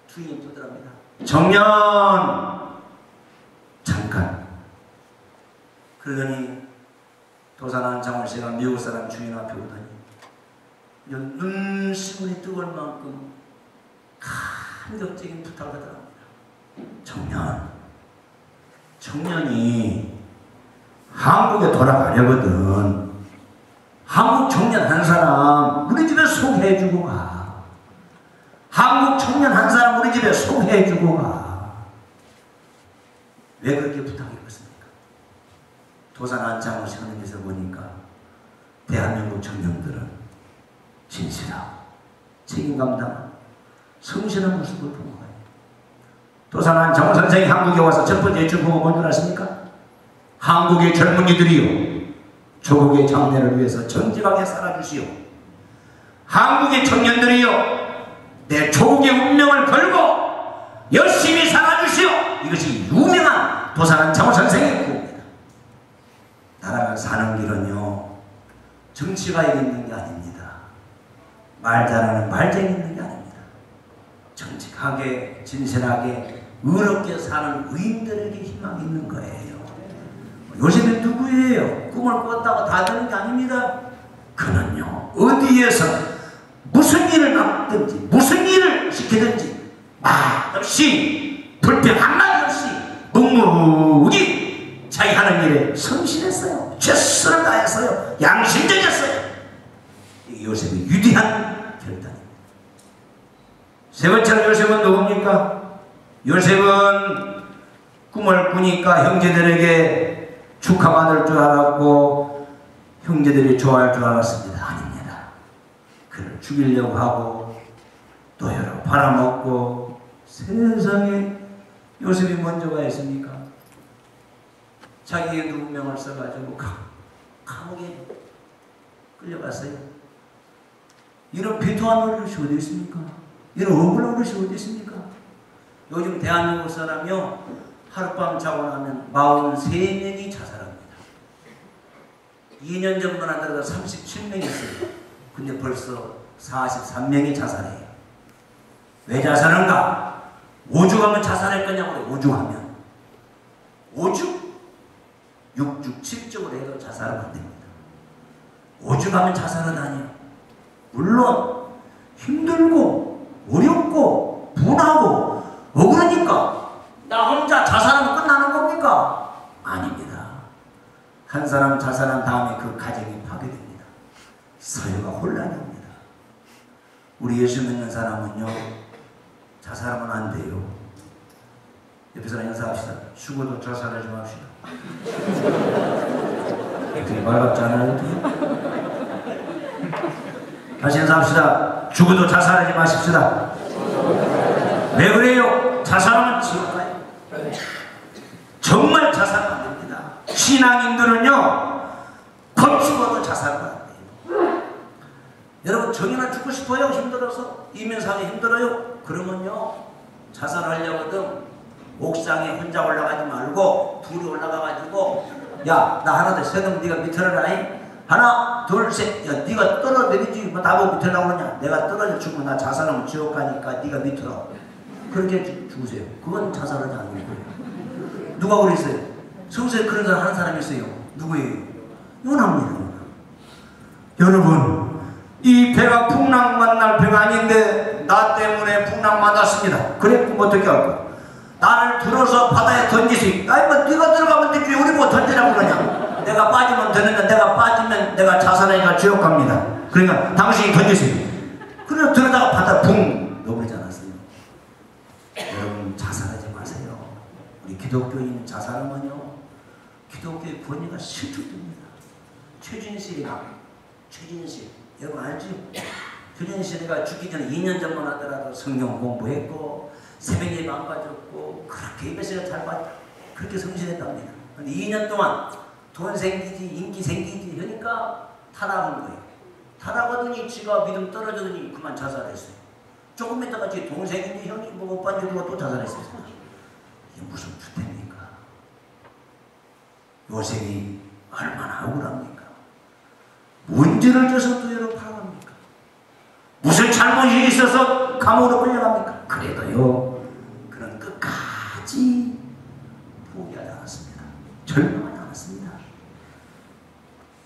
주인이 두드랍니다. 청년, 잠깐. 그러더니 도산 안창호 씨가 미국 사람 주인 앞에 오더니 눈시울이 뜨거울 만큼 감격적인 부탁을 하더랍니다. 청년이 한국에 돌아가려거든. 한국 청년 한 사람 우리 집에 소개해주고 가. 한국 청년 한 사람 우리 집에 소개해주고 가. 왜 그렇게 부탁했겠습니까? 도산 안창호 씨 하는 데서 보니까 대한민국 청년들은 진실하고 책임감당하고 성실한 모습을 본 거예요. 도산 안창호 선생이 한국에 와서 첫 번째 주부가 뭔 줄 아십니까? 한국의 젊은이들이요, 조국의 장래를 위해서 정직하게 살아주시오. 한국의 청년들이요, 내 조국의 운명을 걸고 열심히 살아주시오. 이것이 유명한 도산 안창호 선생의 구호입니다. 나라가 사는 길은요, 정치가 있는 게 아닙니다. 말 잘하는 말쟁이 있는 게 아닙니다. 정직하게, 진실하게, 의롭게 사는 의인들에게 희망이 있는 거예요. 요즘에 누구예요? 꿈을 꿨다고 다 되는 게 아닙니다. 그는요, 어디에서 무슨 일을 맡든지 무슨 일을 시키든지 말없이 불평 한마디 없이 묵묵히 자기 하는 일에 성실했어요. 최선을 다했어요. 양심적이었어요. 이게 요셉의 위대한 결단입니다. 세 번째로 요셉은 누굽니까? 요셉은 꿈을 꾸니까 형제들에게 축하받을 줄 알았고 형제들이 좋아할 줄 알았습니다. 아닙니다. 그를 죽이려고 하고 또 여러 팔아먹고, 세상에 요셉이 먼저가 있습니까? 자기의 누명을 써가지고 감옥에 끌려갔어요. 이런 비통한 어르신이 어디 있습니까? 이런 억울한 어르신이 어디 있습니까? 요즘 대한민국 사람이요, 하룻밤 자고 나면 43명이 자살합니다. 2년 전만 하더라도 37명이 있어요. 근데 벌써 43명이 자살해요. 왜 자살한가? 오죽하면 자살할 거냐고. 오죽하면. 오죽? 6죽 7죽으로 해도 자살은 안 됩니다. 오죽하면 자살은 아니에요. 물론 힘들고 어렵고 분하고 억울하니까 나 혼자 자살하면 끝나는 겁니까? 아닙니다. 한 사람 자살한 다음에 그 가정이 파괴됩니다. 사회가 혼란이 옵니다. 우리 예수 믿는 사람은요, 자살하면 안 돼요. 옆에 사람 인사합시다. 죽어도 자살하지 맙시다. 되게 말같지 않아요? 다시 인사합시다. 죽어도 자살하지 마십시다. 왜 그래요? 자살하면 지옥 가요. 정말 자살은 안 됩니다. 신앙인들은요, 곧 죽어도 자살은 안 돼요. 여러분, 정이나 죽고 싶어요? 힘들어서? 이민사하기 힘들어요? 그러면요, 자살하려거든 옥상에 혼자 올라가지 말고 둘이 올라가가지고 야, 나 하나 더 세금 네가 밑으로 라이 하나 둘 셋. 야, 네가 떨어내리지 뭐 나보고 밑으로 나오느냐. 내가 떨어져 죽으면 나 자살하면 지옥 가니까 네가 밑으로 그렇게 죽으세요. 그건 자살하지 않는 거예요. 누가 그랬어요? 성서에 그런 사람 하는 사람이 있어요. 누구예요? 요나입니다. 여러분, 이 배가 풍랑 만날 배가 아닌데 나 때문에 풍랑 만났습니다. 그래 그럼 어떻게 할까? 나를 들어서 바다에 던지시. 아니 뭐 네가 들어가면 되지 우리 뭐 던지라고 그러냐. 내가 빠지면 되는데 내가 빠지면 내가 자살하니까 지옥 갑니다. 그러니까 당신이 던지세요. 그래서 들어다가 바다 붕 넘어지지 않았어요. 여러분 자살하지 마세요. 우리 기독교인 자살하면요 기독교의 권위가 실축됩니다. 최진실이가 최진실 여러분 알지? 최진실이가 죽기 전에 2년 전만 하더라도 성경 공부했고 새벽 예배 안 빠졌고 그렇게 예배시간 잘 봤다. 그렇게 성실했답니다. 근데 2년 동안 돈 생기지 인기 생기지 하니까 타락한 거예요. 타락하더니 지가 믿음 떨어지더니 그만 자살했어요. 조금 있다가 제 동생인지 형이 뭐 오빠인지 누가 또 자살했어요. 이게 무슨 주택입니까? 요셉이 얼마나 억울합니까? 문제를 줘서 또 여러분 팔아갑니까? 무슨 잘못이 있어서 감옥으로 끌려갑니까? 그래도요 그런 끝까지 포기하지 않았습니다. 절망하지 않았습니다.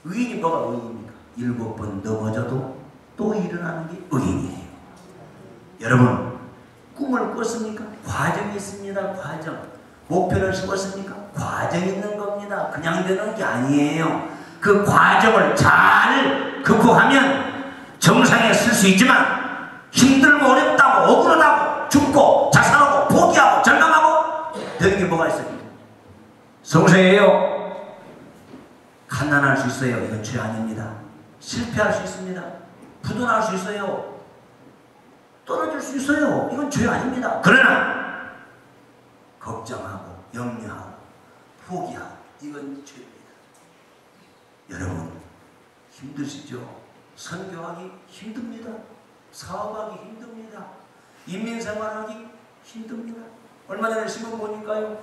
의인이 뭐가 의인입니까? 7번 넘어져도 또 일어나는 게 의인이에요. 여러분 꿈을 꿨습니까? 과정이 있습니다. 과정. 목표를 세웠습니까? 과정이 있는 겁니다. 그냥 되는 게 아니에요. 그 과정을 잘 극복하면 정상에 쓸 수 있지만 힘들고 어렵다고 억울하다고 죽고 자살하고 포기하고 절망하고 되는 게 뭐가 있어요? 성서예요. 가난할 수 있어요. 이건 죄 아닙니다. 실패할 수 있습니다. 부도날 수 있어요. 떨어질 수 있어요. 이건 죄 아닙니다. 그러나 걱정하고 염려하고 포기하고 이건 죄입니다. 여러분 힘드시죠? 선교하기 힘듭니다. 사업하기 힘듭니다. 인민생활하기 힘듭니다. 얼마 전에 신문 보니까요.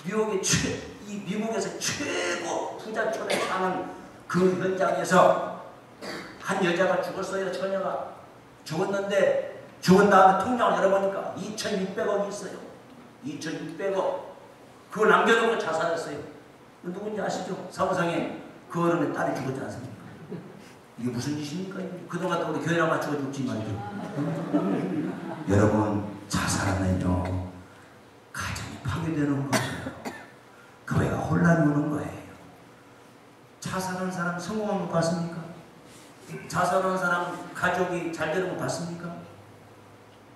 미국에서 최고 부자촌에 사는 그 현장에서 한 여자가 죽었어요. 처녀가 죽었는데 죽은 다음에 통장을 열어보니까 2,600억이 있어요. 2,600억. 그걸 남겨놓고 자살했어요. 누군지 아시죠? 사무상에 그 어른의 딸이 죽었지 않습니까? 이게 무슨 짓입니까? 그동안 우리 교회랑 맞추고 죽지 말죠. 여러분 자살하면요 가정이 파괴되는 거예요. 교회가 혼란이 오는 거예요. 자살하는 사람 성공한 거 봤습니까? 자살하는 사람 가족이 잘 되는 거 봤습니까?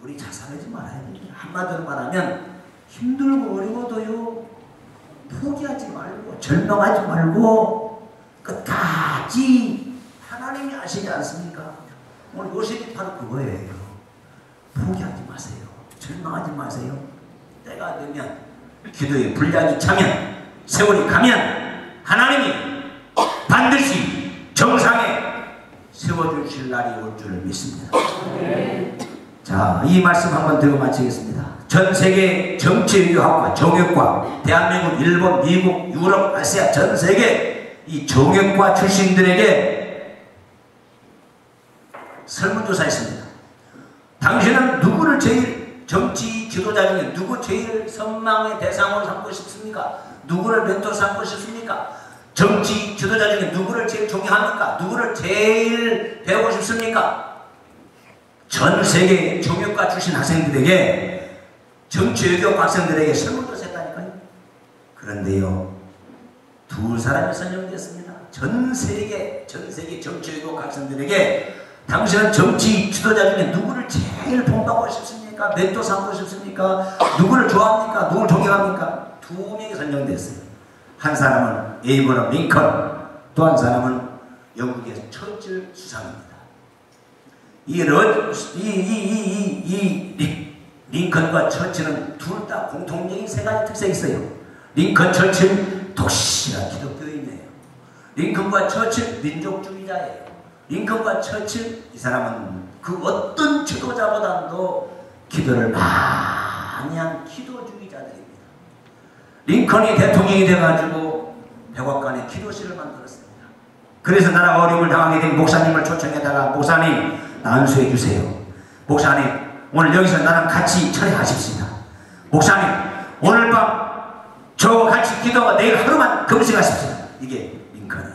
우리 자살하지 말아야 됩니다. 한마디로 말하면 힘들고 어려워도요 포기하지 말고 절망하지 말고 끝까지 하나님이 아시지 않습니까? 오늘 요셉이 바로 그거예요. 포기하지 마세요. 절망하지 마세요. 때가 되면 기도에 분량이 차면 세월이 가면 하나님이 반드시 정상에 세워주실 날이 올 줄을 믿습니다. 자, 이 말씀 한번 들고 마치겠습니다. 전 세계 정치외교학과 정외과 대한민국, 일본, 미국, 유럽, 아시아 전 세계 이 정외과 출신들에게 설문조사했습니다. 당신은 누구를 제일 정치 지도자 중에 누구 제일 선망의 대상으로 삼고 싶습니까? 누구를 멘토 삼고 싶습니까? 정치 지도자 중에 누구를 제일 존경합니까? 누구를 제일 배우고 싶습니까? 전 세계 정외과 출신 학생들에게 정치외교 학생들에게 설문조사했다니까요. 그런데요 2사람이 선정됐습니다. 전 세계 정치외교 학생들에게 당신은 정치 지도자 중에 누구를 제일 본받고 싶습니까? 멘토 삼고 싶습니까? 누구를 좋아합니까? 누구를 존경합니까? 2명이 선정됐어요. 한 사람은 에이브러함 링컨, 또 한 사람은 영국의 처칠 수상입니다. 링컨과 처칠은 둘 다 공통적인 3가지 특색이 있어요. 링컨, 처칠 독실한 기독교인이에요. 링컨과 처칠 민족주의자예요. 링컨과 처칠 이 사람은 그 어떤 지도자보다도 기도를 많이 한 기도주의자들입니다. 링컨이 대통령이 돼가지고 백악관에 기도실을 만들었습니다. 그래서 나라가 어려움을 당하게 된 목사님을 초청해다가 목사님 안수해 주세요. 목사님 오늘 여기서 나랑 같이 철회하십시다. 목사님 오늘 밤 저와 같이 기도하고 내일 하루만 금식하십시다. 이게 링컨이에요.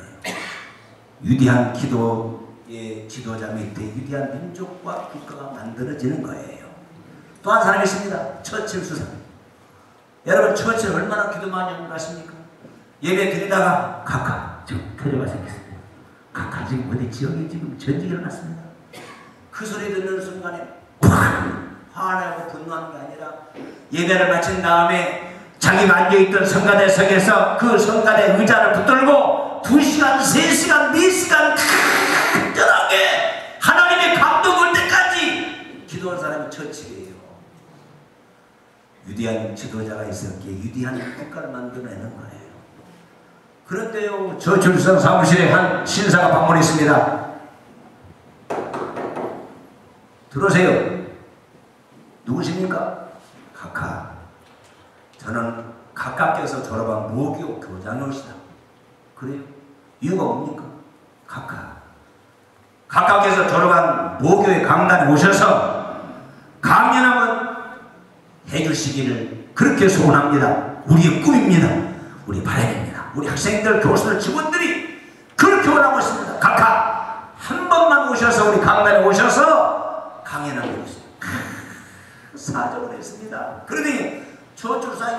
위대한 기도의 지도자 밑에 위대한 민족과 국가가 만들어지는 거예요. 또 한 사람이 있습니다. 처칠 수상. 여러분 처칠 얼마나 기도 많이 한 줄 아십니까? 예배 드리다가 각각 지금 터져가 생겼습니다. 각각 지금 어디 지역에 지금 전쟁이 일어났습니다. 그 소리 듣는 순간에 화나고 분노하는 게 아니라 예배를 마친 다음에 자기가 앉아있던 성가대석에서 그 성가대 의자를 붙들고 2시간, 3시간, 4시간 간절하게 하나님의 감동 올 때까지 기도한 사람이 처치예요. 위대한 지도자가 있었기에 위대한 국가를 만들어내는 거예요. 그런데요, 저 줄성 사무실에 한 신사가 방문했습니다. 들어오세요. 누구십니까? 각하. 저는 각하께서 졸업한 모교 교장이시다. 그래요? 이유가 뭡니까? 각하께서 졸업한 모교의 강단에 오셔서 강연하면 해주시기를 그렇게 소원합니다. 우리의 꿈입니다. 우리 바람입니다. 우리 학생들, 교수들, 직원들이 그렇게 원하고 있습니다. 각하 한 번만 오셔서 우리 강단에 오셔서 강연하고 있습니다. 사정을 했습니다. 그러니 저쪽 사이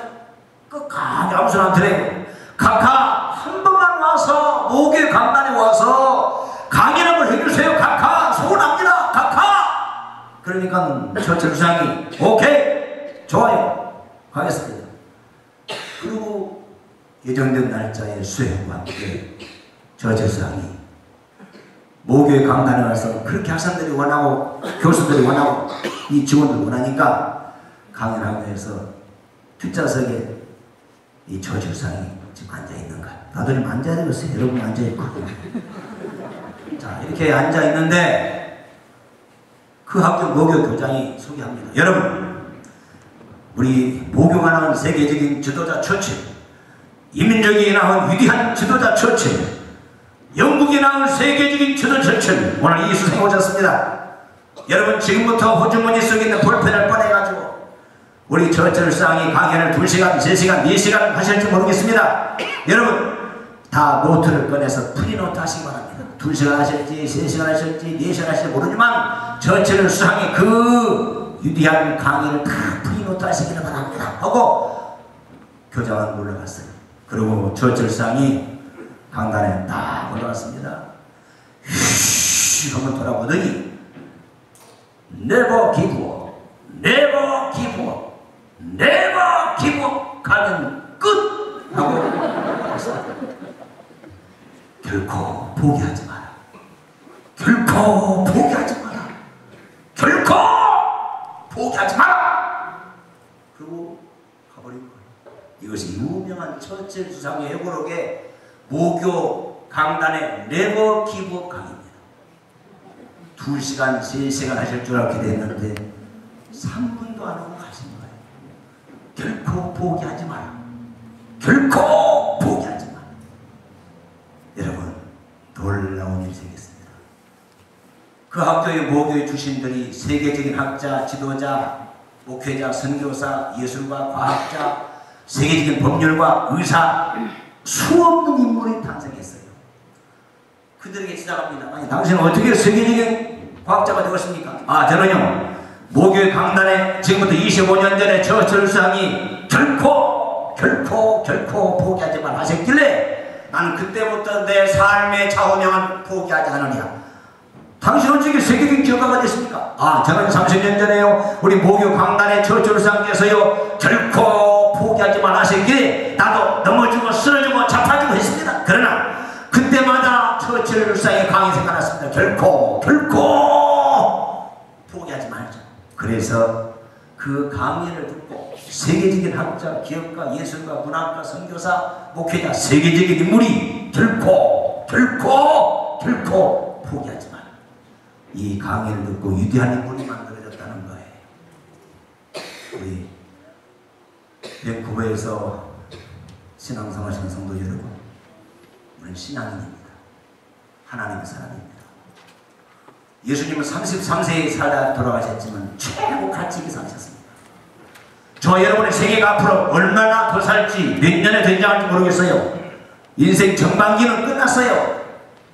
끝까지 아무 소리 안 들어요. 각하 한 번만 와서 모교 강단에 와서 강연을 해주세요. 각하 소원합니다. 각하. 그러니까 저 주상이 오케이 좋아요 가겠습니다. 그리고 예정된 날짜에 수행과 함께 저 주상이 모교의 강단에 와서 그렇게 학생들이 원하고 교수들이 원하고 이 직원들이 원하니까 강연하고 해서 뒷좌석에 이 저주상이 지금 앉아있는 거야. 나도 좀 앉아야 되겠어요. 여러분 앉아있고. 자, 이렇게 앉아있는데 그 학교 모교 교장이 소개합니다. 여러분, 우리 모교가 나온 세계적인 지도자 처칠, 이민족이 나온 위대한 지도자 처칠, 영국이 나온 세계적인 지도자 처칠, 오늘 이 수상에 오셨습니다. 여러분, 지금부터 호주머니 속에 있는 볼펜을 꺼내가지고 우리 처칠상이 강연을 2시간, 3시간, 4시간 하실지 모르겠습니다. 여러분 다 노트를 꺼내서 프리노트 하시기 바랍니다. 2시간 하실지 3시간 하실지 4시간 하실지 모르지만 처칠상이 그 위대한 강의를 다 프리노트 하시기를 바랍니다 하고 교장은 올라갔어요. 그리고 처칠상이 강단에 딱 올라갔습니다. 휘 한번 돌아보더니 Never give up, never give up, never give up 가면 끝! 하고 결코 포기하지 마라. 결코 포기하지 마라. 결코 포기하지 마라. 그리고 가버린 거예요. 이것이 유명한 처칠 수상의 회고록의 모교 강단의 Never give up 강의입니다. 2시간, 3시간 하실 줄 알게 됐는데 3분도 안 하고 가신 거예요. 결코 포기하지 마라. 결코 포기하지 마라. 여러분, 놀라운 인생이었습니다. 그 학교의 모교의 주신들이 세계적인 학자, 지도자, 목회자, 선교사, 예술가, 과학자, 세계적인 법률가, 의사, 수없는 인물이 탄생했어요. 그들에게 시작합니다. 아니, 당신은 어떻게 세계적인 과학자가 되었습니까? 아, 저는요, 모교의 강단에 지금부터 25년 전에 처칠상이 결코 포기하지만 하셨길래 나는 그때부터 내 삶의 좌우명은 포기하지 않으랴. 당신은 어떻게 세계적인 기업가가 됐습니까? 아, 저는 30년 전에요, 우리 모교 강단의 처칠상께서요, 결코 포기하지만 하셨기에 나도 넘어지고 쓰러지고 자빠지고 했습니다. 그러나 그때마다 처칠상의 강의 생각났습니다. 결코 포기하지 말자. 그래서 그 강의를 듣고 세계적인 학자, 기업가, 예술가, 문학가, 선교사, 목회자, 세계적인 인물이 결코 포기하지 마라. 이 강의를 듣고 위대한 인물이 만들어졌다는 거예요. 우리 밴쿠버에서 신앙생활하시는 성도 여러분, 우리는 신앙인입니다. 하나님의 사람입니다. 예수님은 33세에 살다 돌아가셨지만 최고 가치 있게 사셨습니다. 저 여러분의 세계가 앞으로 얼마나 더 살지, 몇 년에 된장할지 모르겠어요. 인생 전반기는 끝났어요.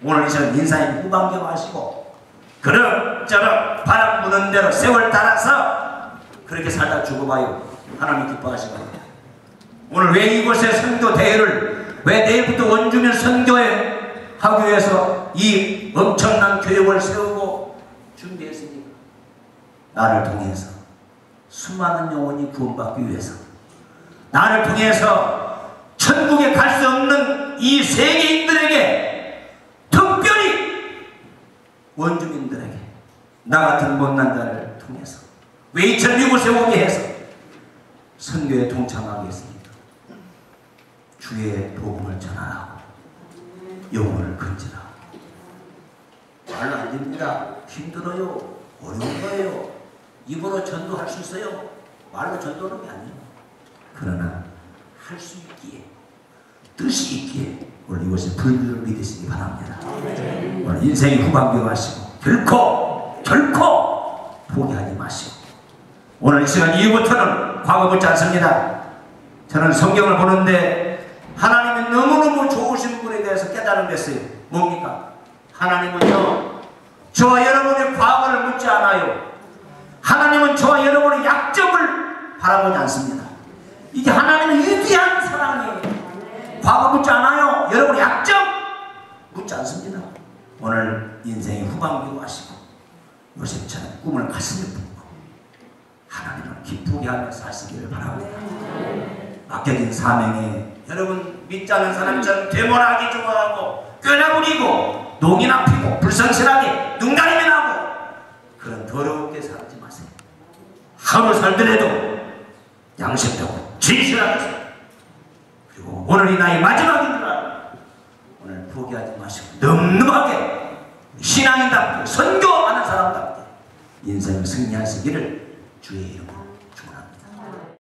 오늘 이 시간 인생의 후반기로 하시고 그럭저럭 바람 부는 대로 세월 따라서 그렇게 살다 죽어봐요. 하나님 기뻐하시거든요. 오늘 왜 이곳에 선교 대회를, 왜 내일부터 원주민 선교회 하기 위해서 이 엄청난 교육을 세우고 준비했습니까? 나를 통해서 수많은 영혼이 구원받기 위해서, 나를 통해서 천국에 갈 수 없는 이 세계인들에게, 특별히 원주민들에게, 나 같은 못난 자를 통해서 외이천 이곳에 오게 해서 선교에 동참하게 했습니다. 주의 복음을 전하라고, 영혼을 건지라고. 말로 안 됩니다. 힘들어요. 어려운 거예요. 입으로 전도할 수 있어요. 말로 전도하는 게 아니에요. 그러나 할 수 있기에, 뜻이 있기에 오늘 이곳에 불교를 믿으시기 바랍니다. 오늘 인생의 후반기로 하시고 결코 포기하지 마시고, 오늘 이 시간 이후부터는 과거 묻지 않습니다. 저는 성경을 보는데 하나님이 너무너무 좋으신 분에 대해서 깨달은 게 있어요. 뭡니까? 하나님은요, 저와 여러분의 과거를 묻지 않아요. 하나님은 저와 여러분의 약점을 바라보지 않습니다. 이게 하나님의 위대한 사랑이에요. 과거 묻지 않아요. 여러분의 약점 묻지 않습니다. 오늘 인생의 후반기로 하시고 요셉처럼 꿈을 가슴에 품고 하나님을 기쁘게 하며 사시기를 바랍니다. 맡겨진 사명에 여러분 믿지 않는 사람처럼 되모나기 좋아하고 꾀나부리고 농이나 피고 불성실하게 눈 가리면 하고 그런 더럽게 살지 마세요. 하루 살더라도 양심적으로 진실하게 살아요. 그리고 오늘이 나의 마지막인 줄 알고 오늘 포기하지 마시고 늠름하게 신앙인답게 선교하는 사람답게 인생을 승리하시기를 주의 이름으로